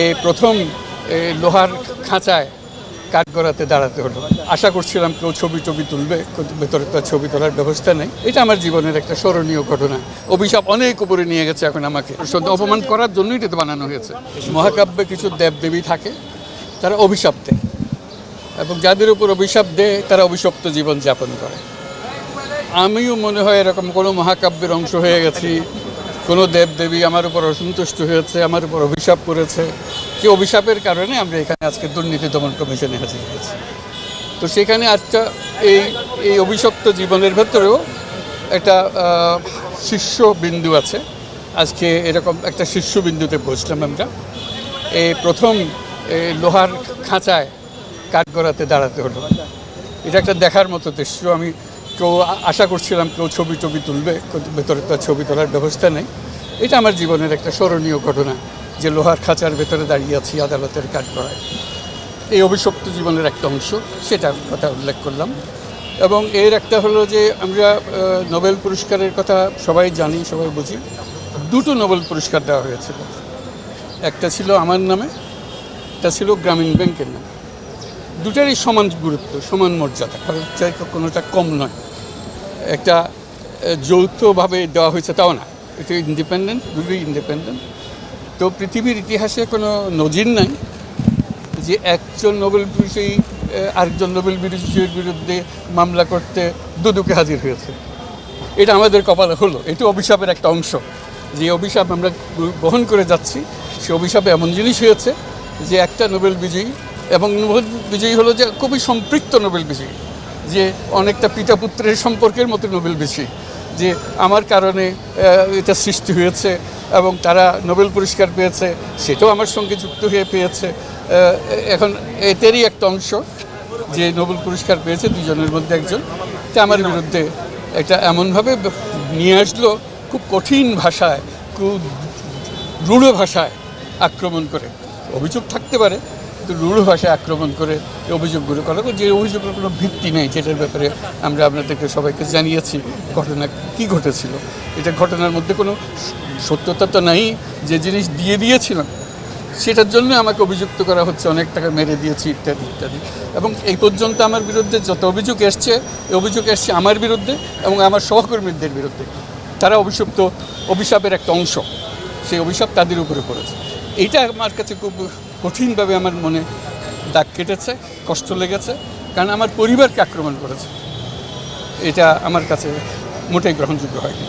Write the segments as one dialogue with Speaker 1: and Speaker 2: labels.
Speaker 1: এই প্রথম লোহার খাঁচায় কাঠগড়াতে দাঁড়াতে হলো। আশা করছিলাম কেউ ছবি তুলবে, কিন্তু ভেতরে তো ছবি তোলার ব্যবস্থা নেই। এটা আমার জীবনের একটা স্মরণীয় ঘটনা। অভিশাপ অনেক উপরে নিয়ে গেছে এখন আমাকে, অপমান করার জন্যই এটা বানানো হয়েছে। মহাকাব্যে কিছু দেবদেবী থাকে, তারা অভিশাপ দেয়, এবং যাদের উপর অভিশাপ দেয় তারা অভিশপ্ত জীবন যাপন করে। আমিও মনে হয় এরকম কোনো মহাকাব্যের অংশ হয়ে গেছি। কোনো দেবদেবী আমার উপর অসন্তুষ্ট হয়েছে, আমার উপর অভিশাপ করেছে। যে অভিশাপের কারণে আমরা এখানে আজকে দুর্নীতি দমন কমিশনে হাজির হয়েছি। তো সেখানে আজকে এই অভিশপ্ত জীবনের ভেতরেও একটা শীর্ষবিন্দু আছে। আজকে এরকম একটা শীর্ষবিন্দুতে পৌঁছলাম আমরা। এই প্রথম লোহার খাঁচায় কাঠগড়াতে দাঁড়াতে হলো। এটা একটা দেখার মতো দৃশ্য। আমি আশা করছিলাম কেউ ছবি তুলবে, কিন্তু ভেতরে তো ছবি তোলার ব্যবস্থা নেই। এটা আমার জীবনের একটা স্মরণীয় ঘটনা, যে লোহার খাঁচার ভেতরে দাঁড়িয়ে আছি আদালতের কাঠগড়ায়। এই অভিশপ্ত জীবনের একটা অংশ, সেটার কথা উল্লেখ করলাম। এবং এর একটা হলো যে আমরা নোবেল পুরস্কারের কথা সবাই জানি, সবাই বুঝি। দুটো নোবেল পুরস্কার দেওয়া হয়েছিল। একটা ছিল আমার নামে, একটা ছিল গ্রামীণ ব্যাংকের নামে। দুটারই সমান গুরুত্ব, সমান মর্যাদা, কারণ কোনোটা কম নয়। একটা যৌথভাবে দেওয়া হয়েছে তাও না, এটা ইন্ডিপেন্ডেন্ট, দুটোই ইন্ডিপেন্ডেন্ট। তো পৃথিবীর ইতিহাসে কোনো নজির নাই যে একজন নোবেল বিজয়ী আরেকজন নোবেল বিজয়ীর বিরুদ্ধে মামলা করতে দুদকে হাজির হয়েছে। এটা আমাদের কপালে হলো। এটা অভিশাপের একটা অংশ। যে অভিশাপ আমরা বহন করে যাচ্ছি, সে অভিশাপে এমন জিনিস হয়েছে যে একটা নোবেল বিজয়ী, এবং নোবেল বিজয়ী হলো যে খুবই সম্পৃক্ত নোবেল বিজয়ী, যে অনেকটা পিতা পুত্রের সম্পর্কের মতো নোবেল বিজয়ী, যে আমার কারণে এটা সৃষ্টি হয়েছে এবং তারা নোবেল পুরস্কার পেয়েছে, সেটাও আমার সঙ্গে যুক্ত হয়ে পেয়েছে। এখন এতেরই একটা অংশ যে নোবেল পুরস্কার পেয়েছে দুজনের মধ্যে একজন, তা আমার বিরুদ্ধে এটা এমনভাবে নিয়ে আসলো, খুব কঠিন ভাষায়, খুব রূঢ় ভাষায় আক্রমণ করে। অভিযোগ থাকতে পারে, কিন্তু রূঢ় ভাষায় আক্রমণ করে অভিযোগগুলো করা, যে অভিযোগের কোনো ভিত্তি নেই, যেটার ব্যাপারে আমরা আপনাদেরকে সবাইকে জানিয়েছি ঘটনা কী ঘটেছিল। এটা ঘটনার মধ্যে কোনো সত্যতা তো নাই। যে জিনিস দিয়েছিলাম সেটার জন্য আমাকে অভিযুক্ত করা হচ্ছে, অনেক টাকা মেরে দিয়েছি ইত্যাদি ইত্যাদি। এবং এই পর্যন্ত আমার বিরুদ্ধে যত অভিযোগ এসছে, এই অভিযোগ এসছে আমার বিরুদ্ধে এবং আমার সহকর্মীদের বিরুদ্ধে। তারা অভিশাপের একটা অংশ, সেই অভিশাপ তাদের উপরে পড়েছে। এইটা আমার কাছে খুব কঠিনভাবে আমার মনে দাগ কেটেছে, কষ্ট লেগেছে, কারণ আমার পরিবারকে আক্রমণ করেছে। এটা আমার কাছে মোটেই গ্রহণযোগ্য হয়নি,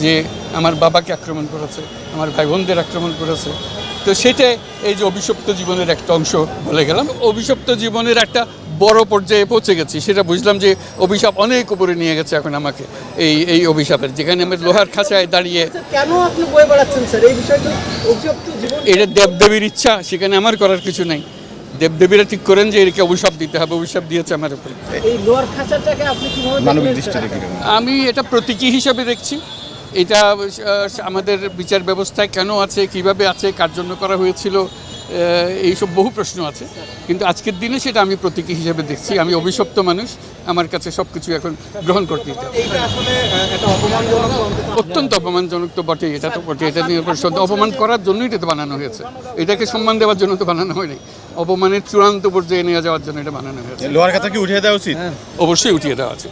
Speaker 1: যে আমার বাবাকে আক্রমণ করেছে, আমার ভাই বোনদের আক্রমণ করেছে। তো সেটা এই যে অভিশপ্ত জীবনের একটা অংশ বলে গেলাম। অভিশপ্ত জীবনের একটা বড় পর্যায়ে পৌঁছে গেছি, সেটা বুঝলাম যে অভিশাপ অনেক উপরে নিয়ে গেছে এখন আমাকে। এই অভিশাপের, যেখানে আমি লোহার খাঁচায় দাঁড়িয়ে,
Speaker 2: কেন আপনি বই পড়াচ্ছেন স্যার এই বিষয়টা? অভিশপ্ত জীবন
Speaker 1: এটা দেবদেবীর ইচ্ছা, সেখানে আমার করার কিছু নেই। দেবদেবীরা ঠিক করেন যে একে অভিশাপ দিতে হবে, অভিশাপ দিয়েছে আমার উপরে।
Speaker 2: এই লোহার খাঁচাটাকে আপনি কিভাবে
Speaker 3: মানবিক দৃষ্টিতে দেখেন?
Speaker 1: আমি এটা প্রতীকী হিসাবে দেখছি। এটা আমাদের বিচার ব্যবস্থায় কেন আছে, কিভাবে আছে, কার জন্য করা হয়েছিল, এইসব বহু প্রশ্ন আছে, কিন্তু আজকের দিনে সেটা আমি প্রতীকী হিসেবে দেখছি। আমি অভিশপ্ত মানুষ, আমার কাছে সব কিছু এখন গ্রহণ করতে দিতে হবে। অত্যন্ত অপমানজনক তো বটেই, এটা তো বটে। এটা নিয়ে অপমান করার জন্যই এটা তো বানানো হয়েছে। এটাকে সম্মান দেওয়ার জন্য তো বানানো হয়নি, অপমানের চূড়ান্ত পর্যায়ে নিয়ে যাওয়ার জন্য এটা বানানো হয়েছে।
Speaker 3: লোহার খাতা কি উঠিয়ে দেওয়া উচিত?
Speaker 1: অবশ্যই উঠিয়ে দেওয়া আছে।